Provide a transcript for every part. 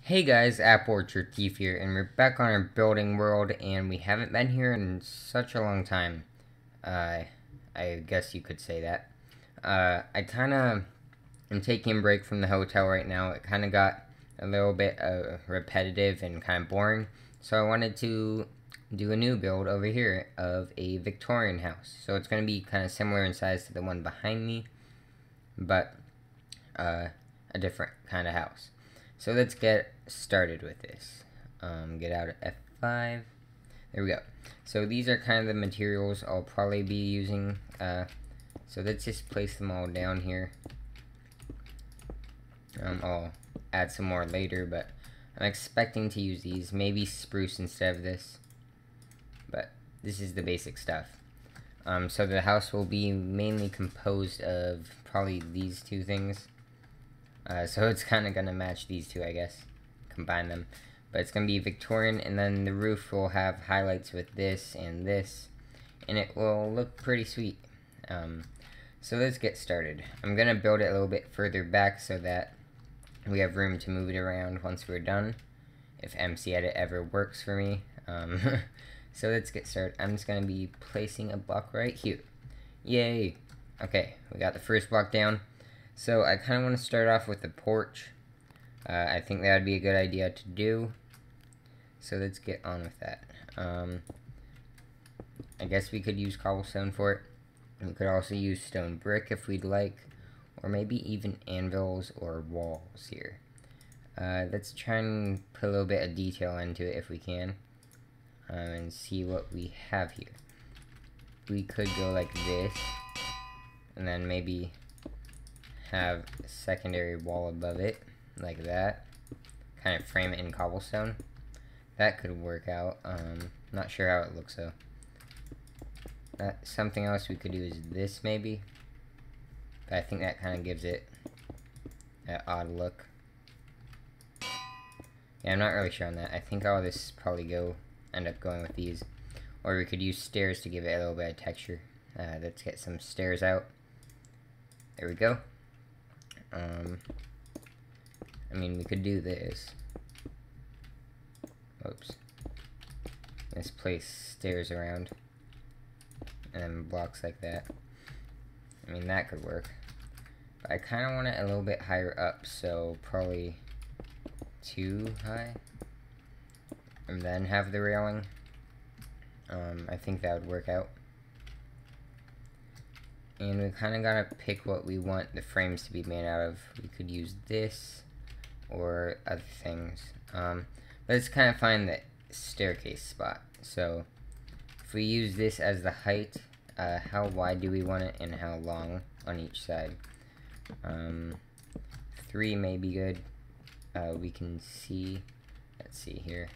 Hey guys, Apple Orchard Thief here, and we're back on our building world, and we haven't been here in such a long time. I guess you could say that. I kinda am taking a break from the hotel right now. It kinda got a little bit repetitive and kind of boring, so I wanted to do a new build over here of a Victorian house. So it's gonna be kind of similar in size to the one behind me, but a different kind of house. So let's get started with this. Get out of F5. There we go. So these are kind of the materials I'll probably be using. So let's just place them all down here. I'll add some more later, but I'm expecting to use these. Maybe spruce instead of this. But this is the basic stuff. So the house will be mainly composed of probably these two things. So it's kind of going to match these two, I guess. Combine them. But it's going to be Victorian, and then the roof will have highlights with this. And it will look pretty sweet. So let's get started. I'm going to build it a little bit further back so that we have room to move it around once we're done. If MC Edit ever works for me. So let's get started. I'm just going to be placing a block right here. Yay! Okay, we got the first block down. So I kind of want to start off with the porch. I think that would be a good idea to do. So let's get on with that. I guess we could use cobblestone for it. We could also use stone brick if we'd like. Or maybe even anvils or walls here. Let's try and put a little bit of detail into it if we can. And see what we have here. We could go like this. And then maybe have a secondary wall above it, like that. Kind of frame it in cobblestone. That could work out. Not sure how it looks though. Something else we could do is this maybe. But I think that kind of gives it that odd look. Yeah, I'm not really sure on that. I think all this probably end up going with these. Or we could use stairs to give it a little bit of texture. Let's get some stairs out. There we go. I mean, we could do this. Oops. Let's place stairs around. And then blocks like that. I mean, that could work. But I kind of want it a little bit higher up, so probably too high. And then have the railing. I think that would work out. And we kind of gotta pick what we want the frames to be made out of. We could use this or other things. Let's kind of find the staircase spot. So if we use this as the height, how wide do we want it and how long on each side? 3 may be good. We can see, let's see here.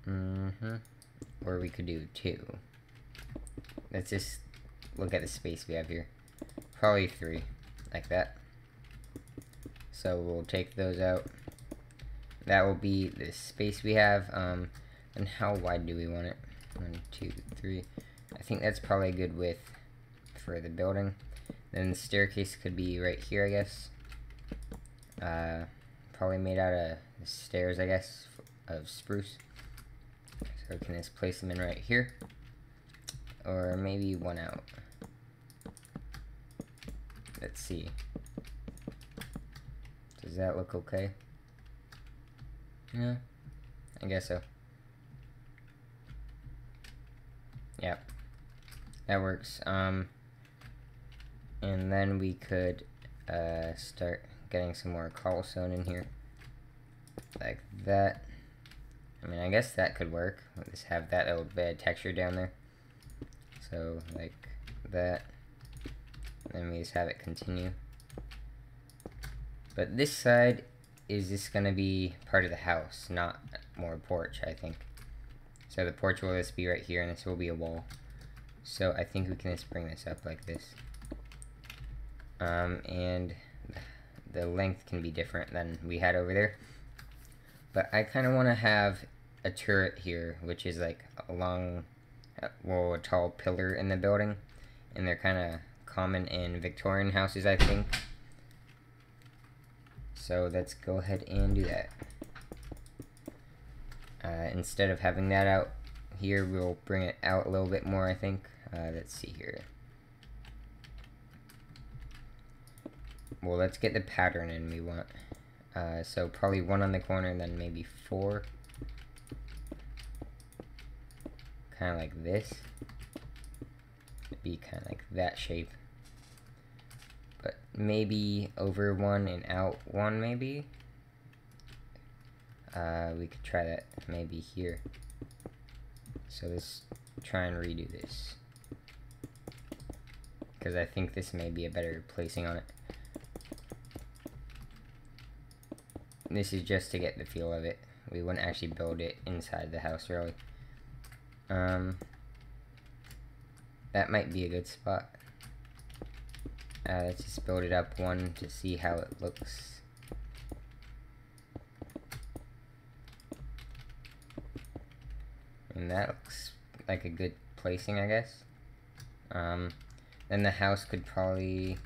Or we could do 2. Let's just look at the space we have here. Probably 3, like that. So we'll take those out. That will be the space we have. And how wide do we want it? 1, 2, 3. I think that's probably a good width for the building. Then the staircase could be right here, I guess. Probably made out of stairs, I guess, of spruce. So we can just place them in right here. Or maybe one out. Let's see. Does that look okay? Yeah, I guess so. Yep, that works. And then we could start getting some more cobblestone in here, like that. I mean, I guess that could work. We'll just have that little bit of texture down there. So, like that. Then we just have it continue. But this side is just going to be part of the house, not more porch, I think. So the porch will just be right here, and this will be a wall. So I think we can just bring this up like this. And the length can be different than we had over there. But I kind of want to have a turret here, which is like a long, well, a tall pillar in the building. And they're kind of common in Victorian houses, I think. So let's go ahead and do that. Instead of having that out here, we'll bring it out a little bit more, I think. Let's see here. Well, let's get the pattern in we want. So probably 1 on the corner, and then maybe 4. Kind of like this. It'd be kind of like that shape. But maybe over 1 and out 1, maybe. We could try that maybe here. So let's try and redo this, because I think this may be a better placing on it. This is just to get the feel of it. We wouldn't actually build it inside the house, really. That might be a good spot. Let's just build it up 1 to see how it looks. And that looks like a good placing, I guess. Then the house could probably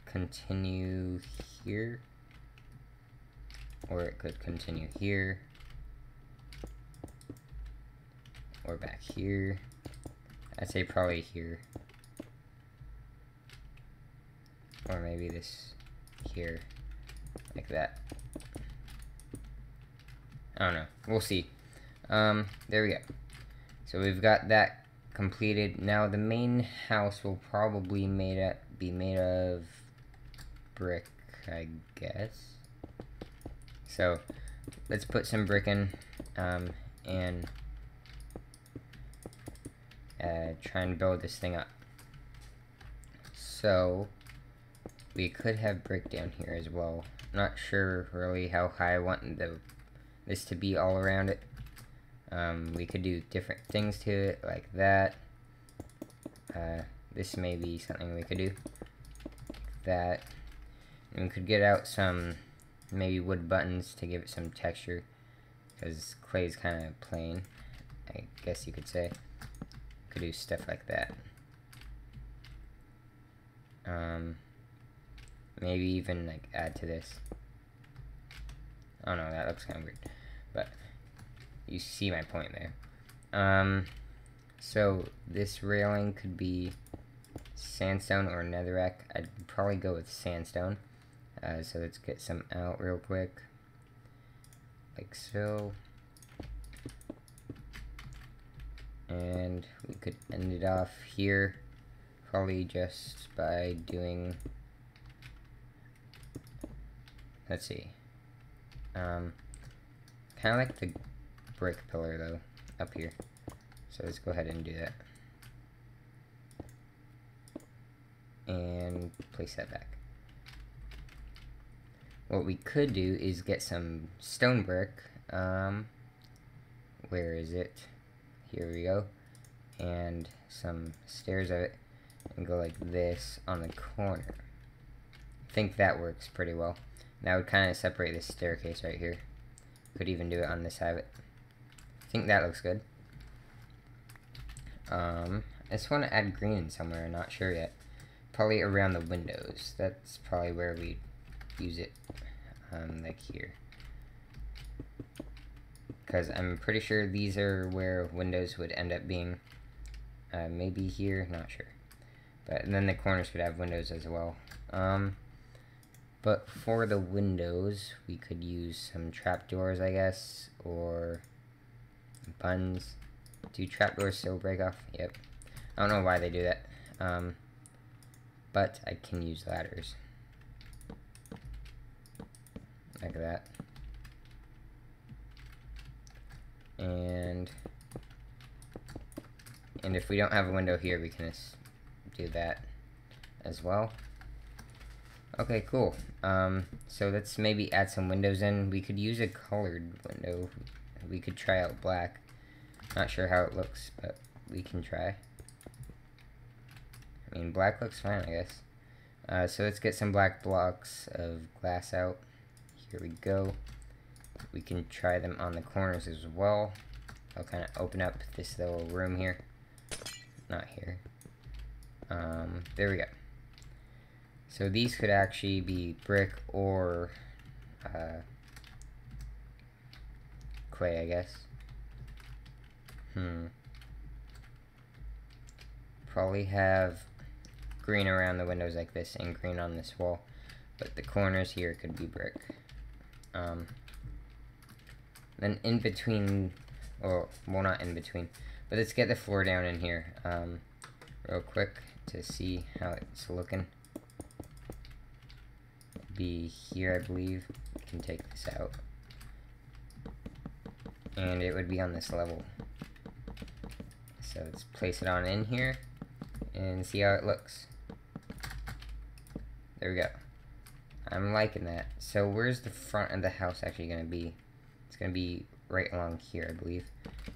continue here, or it could continue here, or back here. I'd say probably here, or maybe this here, like that. I don't know, we'll see. There we go. So we've got that completed. Now the main house will probably be made of brick, I guess. So let's put some brick in, and try and build this thing up. So we could have brick down here as well. Not sure really how high I want this to be all around it. We could do different things to it, like that. This may be something we could do. Like that. And we could get out some maybe wood buttons to give it some texture, because clay is kind of plain, I guess you could say. Could do stuff like that. Maybe even like add to this. I don't know, that looks kind of weird, but you see my point there. So this railing could be sandstone or netherrack. I'd probably go with sandstone. So let's get some out real quick, like so. And we could end it off here, probably just by doing, let's see, kind of like the brick pillar though, up here. So let's go ahead and do that. And place that back. What we could do is get some stone brick. Where is it? Here we go. And some stairs of it. And go like this on the corner. I think that works pretty well. That would kind of separate this staircase right here. Could even do it on this side of it. I think that looks good. I just want to add green somewhere, I'm not sure yet. Probably around the windows. That's probably where we use it. Like here. Because I'm pretty sure these are where windows would end up being. Maybe here, not sure. But then the corners could have windows as well. But for the windows, we could use some trapdoors, I guess, or buns. Do trapdoors still break off? Yep. I don't know why they do that. But I can use ladders. Like that. And if we don't have a window here, we can just do that as well. Okay, cool. So let's maybe add some windows in. We could use a colored window. We could try out black. Not sure how it looks, but we can try. I mean, black looks fine, I guess. So let's get some black blocks of glass out. Here we go. We can try them on the corners as well. I'll kind of open up this little room here. Not here. There we go. So these could actually be brick or clay, I guess. Probably have green around the windows like this and green on this wall, but the corners here could be brick. Then in between, or well, not in between, but let's get the floor down in here real quick to see how it's looking. Be here, I believe. We can take this out, and it would be on this level. So let's place it on in here and see how it looks. There we go. I'm liking that. So where's the front of the house actually going to be? It's going to be right along here, I believe.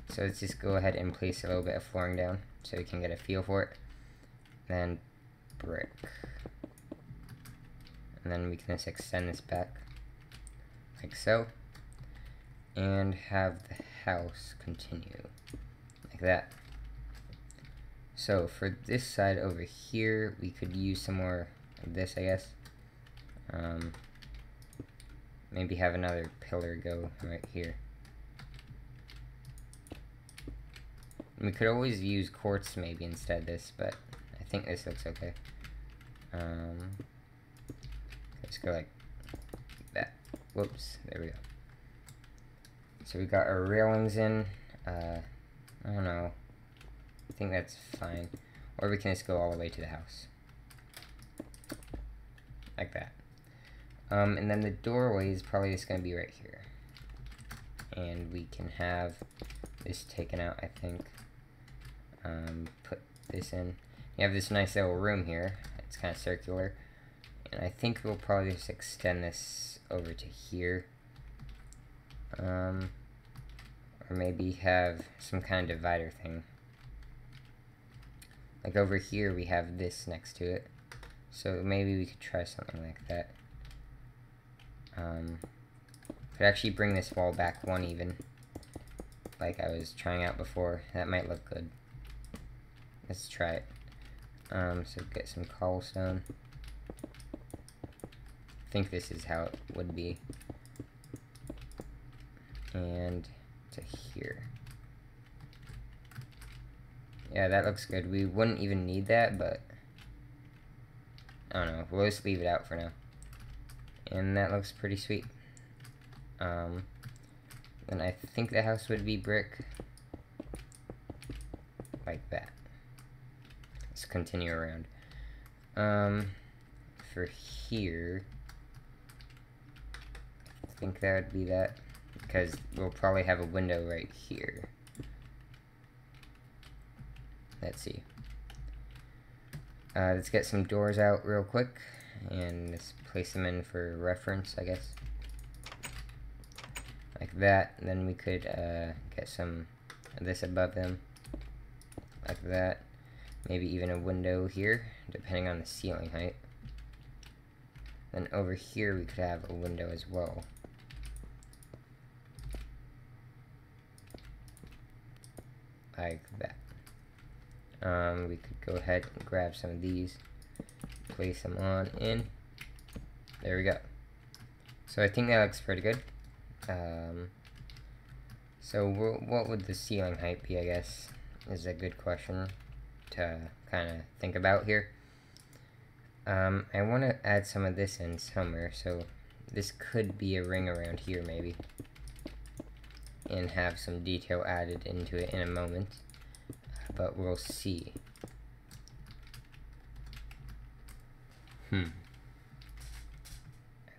So let's just go ahead and place a little bit of flooring down so we can get a feel for it. Then brick. And then we can just extend this back like so. And have the house continue like that. So for this side over here, we could use some more of this, I guess. Maybe have another pillar go right here. We could always use quartz maybe instead of this, but I think this looks okay. Let's go like that. Whoops, there we go. So we got our railings in. I don't know. I think that's fine. Or we can just go all the way to the house. Like that. And then the doorway is probably just going to be right here. And we can have this taken out, I think. Put this in. You have this nice little room here. It's kind of circular. And I think we'll probably just extend this over to here. Or maybe have some kind of divider thing. Like over here we have this next to it. So maybe we could try something like that. Could actually bring this wall back one even. Like I was trying out before. That might look good. Let's try it. So get some cobblestone. I think this is how it would be. And to here. Yeah, that looks good. We wouldn't even need that, but I don't know. We'll just leave it out for now. And that looks pretty sweet. Then I think the house would be brick. Like that. Let's continue around. For here, I think that would be that. Because we'll probably have a window right here. Let's see. Let's get some doors out real quick and just place them in for reference, I guess. Like that. And then we could get some of this above them. Like that. Maybe even a window here, depending on the ceiling height. Then over here we could have a window as well. Like that. We could go ahead and grab some of these, place them on in. There we go. So I think that looks pretty good. So what would the ceiling height be, I guess, is a good question to kind of think about here. I want to add some of this in somewhere, so this could be a ring around here maybe, and have some detail added into it in a moment, but we'll see.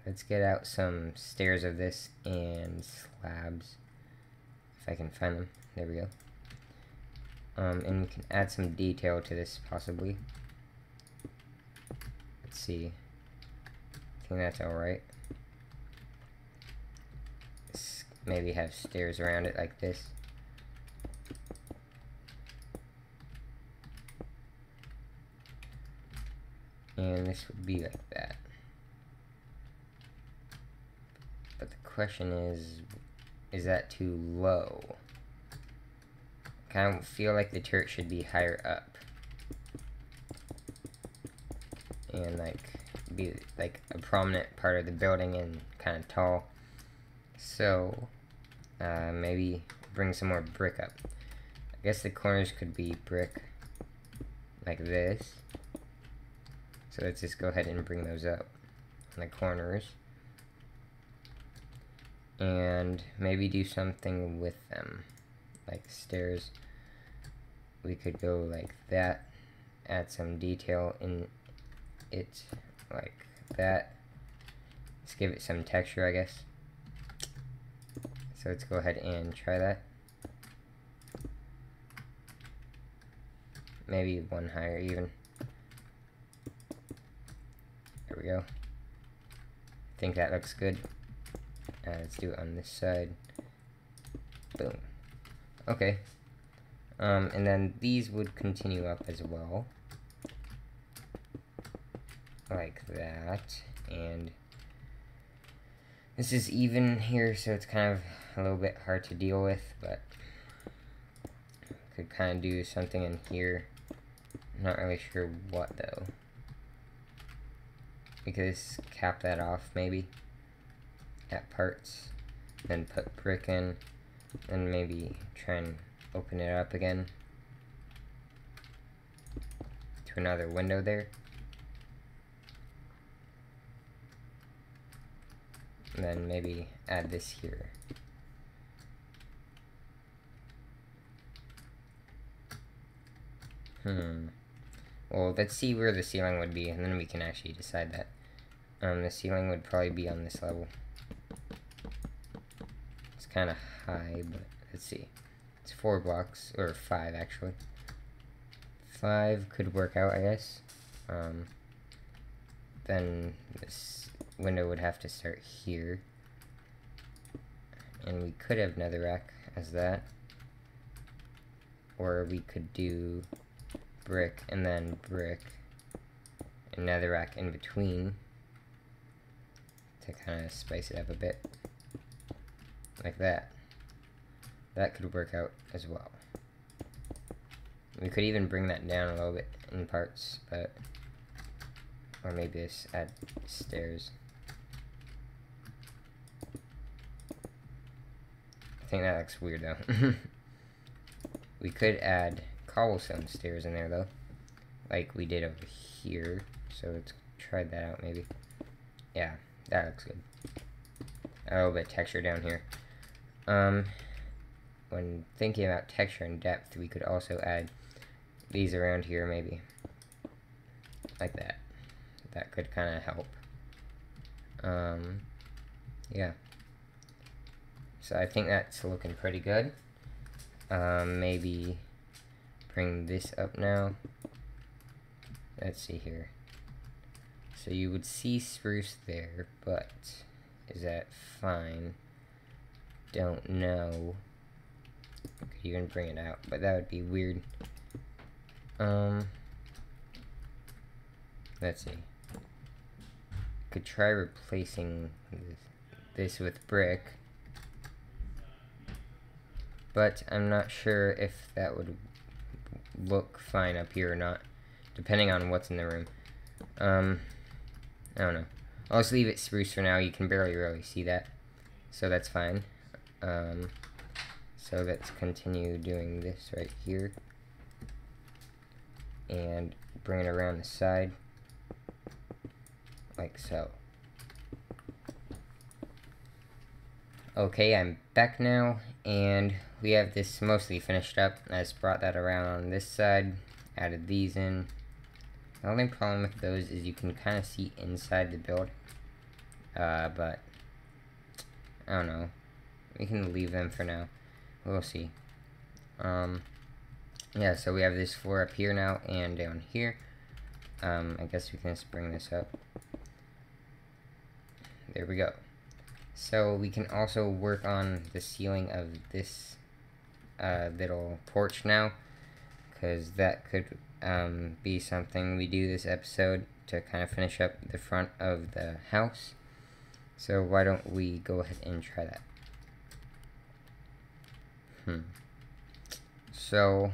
Let's get out some stairs of this and slabs, if I can find them. There we go. And we can add some detail to this possibly. Let's see. I think that's alright. Maybe have stairs around it like this. And this would be like that. But the question is that too low? I kind of feel like the turret should be higher up. And like be like a prominent part of the building and kind of tall. So maybe bring some more brick up. I guess the corners could be brick like this. So let's just go ahead and bring those up on the corners. And maybe do something with them, like stairs. We could go like that, add some detail in it like that. Let's give it some texture, I guess. So let's go ahead and try that. Maybe one higher even. There we go. I think that looks good. Let's do it on this side. Boom. Okay. And then these would continue up as well. Like that. And this is even here, so it's kind of a little bit hard to deal with, but could kind of do something in here. Not really sure what though. We could just cap that off maybe at parts, then put brick in, and maybe try and open it up again to another window there. And then maybe add this here. Well, let's see where the ceiling would be, and then we can actually decide that. The ceiling would probably be on this level. It's kind of high, but let's see. It's 4 blocks, or 5 actually. 5 could work out, I guess. Then this window would have to start here. And we could have netherrack as that. Or we could do brick and then brick and netherrack in between to kind of spice it up a bit. Like that. That could work out as well. We could even bring that down a little bit in parts, but or maybe just add stairs. I think that looks weird though. We could add cobblestone stairs in there though, like we did over here. So let's try that out maybe. Yeah, that looks good. A little bit of texture down here. When thinking about texture and depth, we could also add these around here maybe. Like that. That could kind of help. Yeah. So I think that's looking pretty good. Maybe bring this up now. Let's see here. So you would see spruce there, but is that fine? Don't know. I could even bring it out, but that would be weird. Let's see. Could try replacing this with brick, but I'm not sure if that would look fine up here or not, depending on what's in the room. I don't know. I'll just leave it spruce for now. You can barely really see that, so that's fine. So let's continue doing this right here and bring it around the side like so. Okay, I'm back now, and we have this mostly finished up. I just brought that around on this side, added these in. The only problem with those is you can kind of see inside the build, but I don't know. We can leave them for now. We'll see. Yeah, so we have this floor up here now and down here. I guess we can just bring this up. There we go. So we can also work on the ceiling of this little porch now, because that could be something we do this episode to kind of finish up the front of the house. So why don't we go ahead and try that? So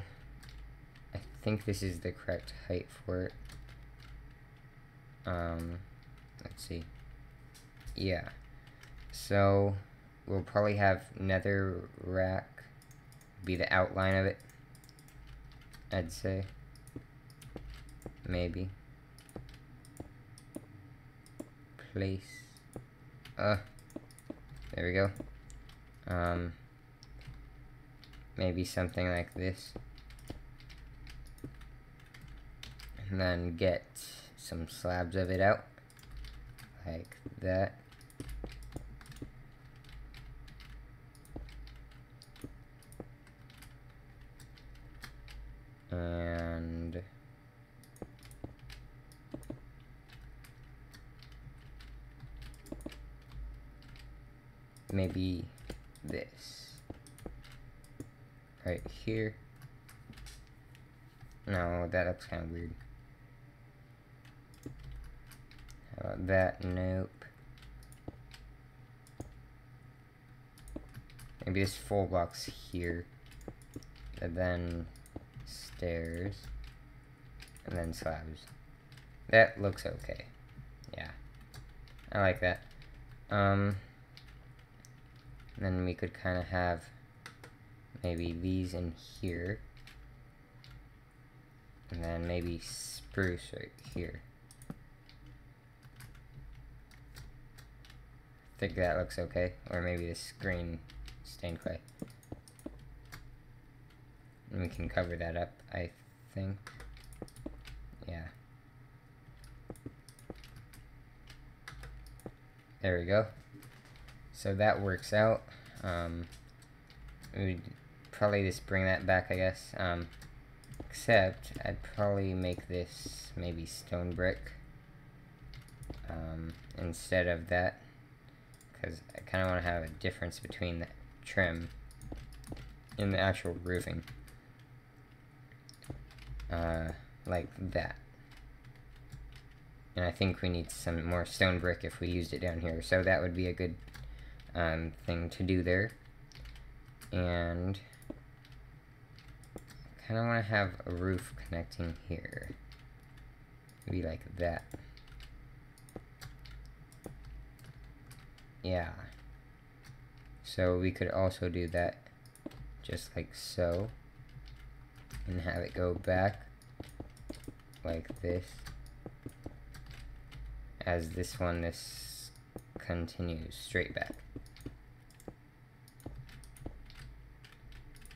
I think this is the correct height for it. Let's see. Yeah. So we'll probably have nether rack be the outline of it, I'd say. Maybe. Place. There we go. Maybe something like this. And then get some slabs of it out. Like that. And maybe this right here. No, that looks kind of weird. How about that? Nope. Maybe this full block's here, and then stairs, and then slabs. That looks okay. Yeah, I like that. Then we could kind of have maybe these in here, and then maybe spruce right here. I think that looks okay. Or maybe this green stained clay. And we can cover that up, I think. Yeah. There we go. So that works out. We'd probably just bring that back, I guess. Except I'd probably make this maybe stone brick instead of that, because I kind of want to have a difference between the trim and the actual roofing, like that. And I think we need some more stone brick if we used it down here, so that would be a good thing to do there. And I kind of want to have a roof connecting here, maybe like that. Yeah. So we could also do that just like so, and have it go back like this. As this one, this continues straight back.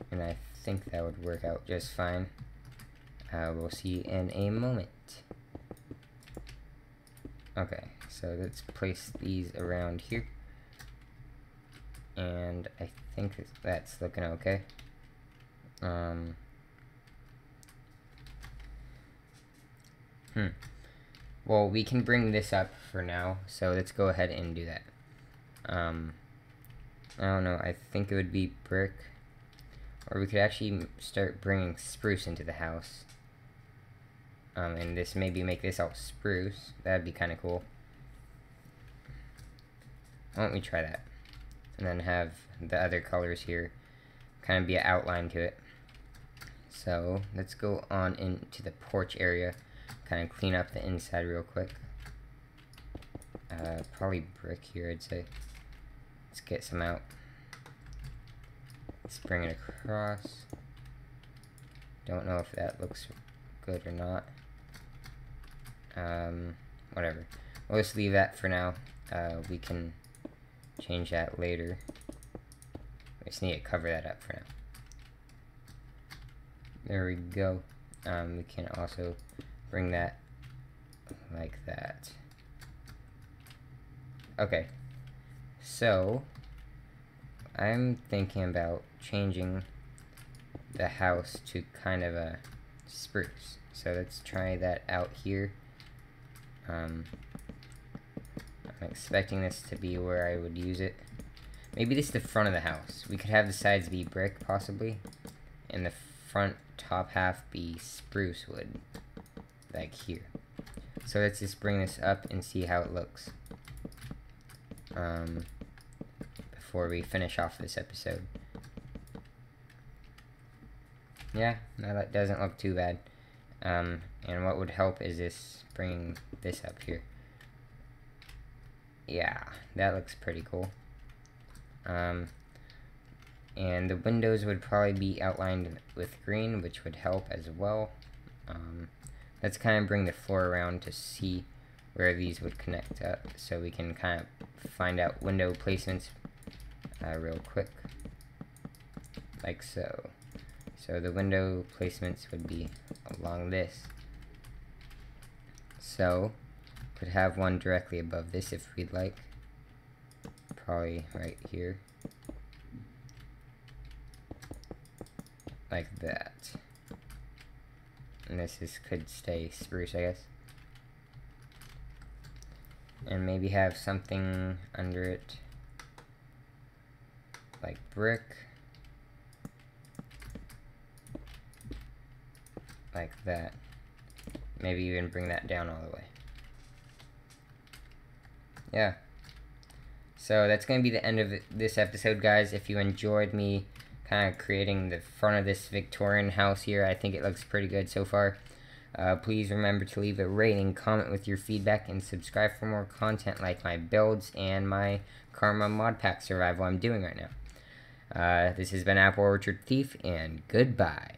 And I think that would work out just fine. We'll see in a moment. Okay, so let's place these around here. And I think that's looking okay. Well, we can bring this up for now, so let's go ahead and do that. I don't know, I think it would be brick. Or we could actually start bringing spruce into the house. And this, maybe make this all spruce. That'd be kind of cool. Why don't we try that? And then have the other colors here kind of be an outline to it. So let's go on into the porch area, kind of clean up the inside real quick. Probably brick here, I'd say. Let's get some out. Let's bring it across. Don't know if that looks good or not. Whatever. We'll just leave that for now. We can change that later. We just need to cover that up for now. There we go. We can also bring that like that. Okay. So I'm thinking about changing the house to kind of a spruce. So let's try that out here. I'm expecting this to be where I would use it. Maybe this is the front of the house. We could have the sides be brick, possibly, and the front top half be spruce wood, like here. So let's just bring this up and see how it looks before we finish off this episode. Yeah, no, that doesn't look too bad. And what would help is this, bringing this up here. Yeah, that looks pretty cool. And the windows would probably be outlined with green, which would help as well. Let's kind of bring the floor around to see where these would connect up, so we can kind of find out window placements real quick, like so. So the window placements would be along this. So could have one directly above this if we'd like, probably right here, like that. And this could stay spruce, I guess. And maybe have something under it like brick, like that. Maybe even bring that down all the way. Yeah. So that's going to be the end of this episode, guys. If you enjoyed me kind of creating the front of this Victorian house here, I think it looks pretty good so far. Please remember to leave a rating, comment with your feedback, and subscribe for more content like my builds and my Karma mod pack survival I'm doing right now. This has been Apple Orchard Thief, and goodbye.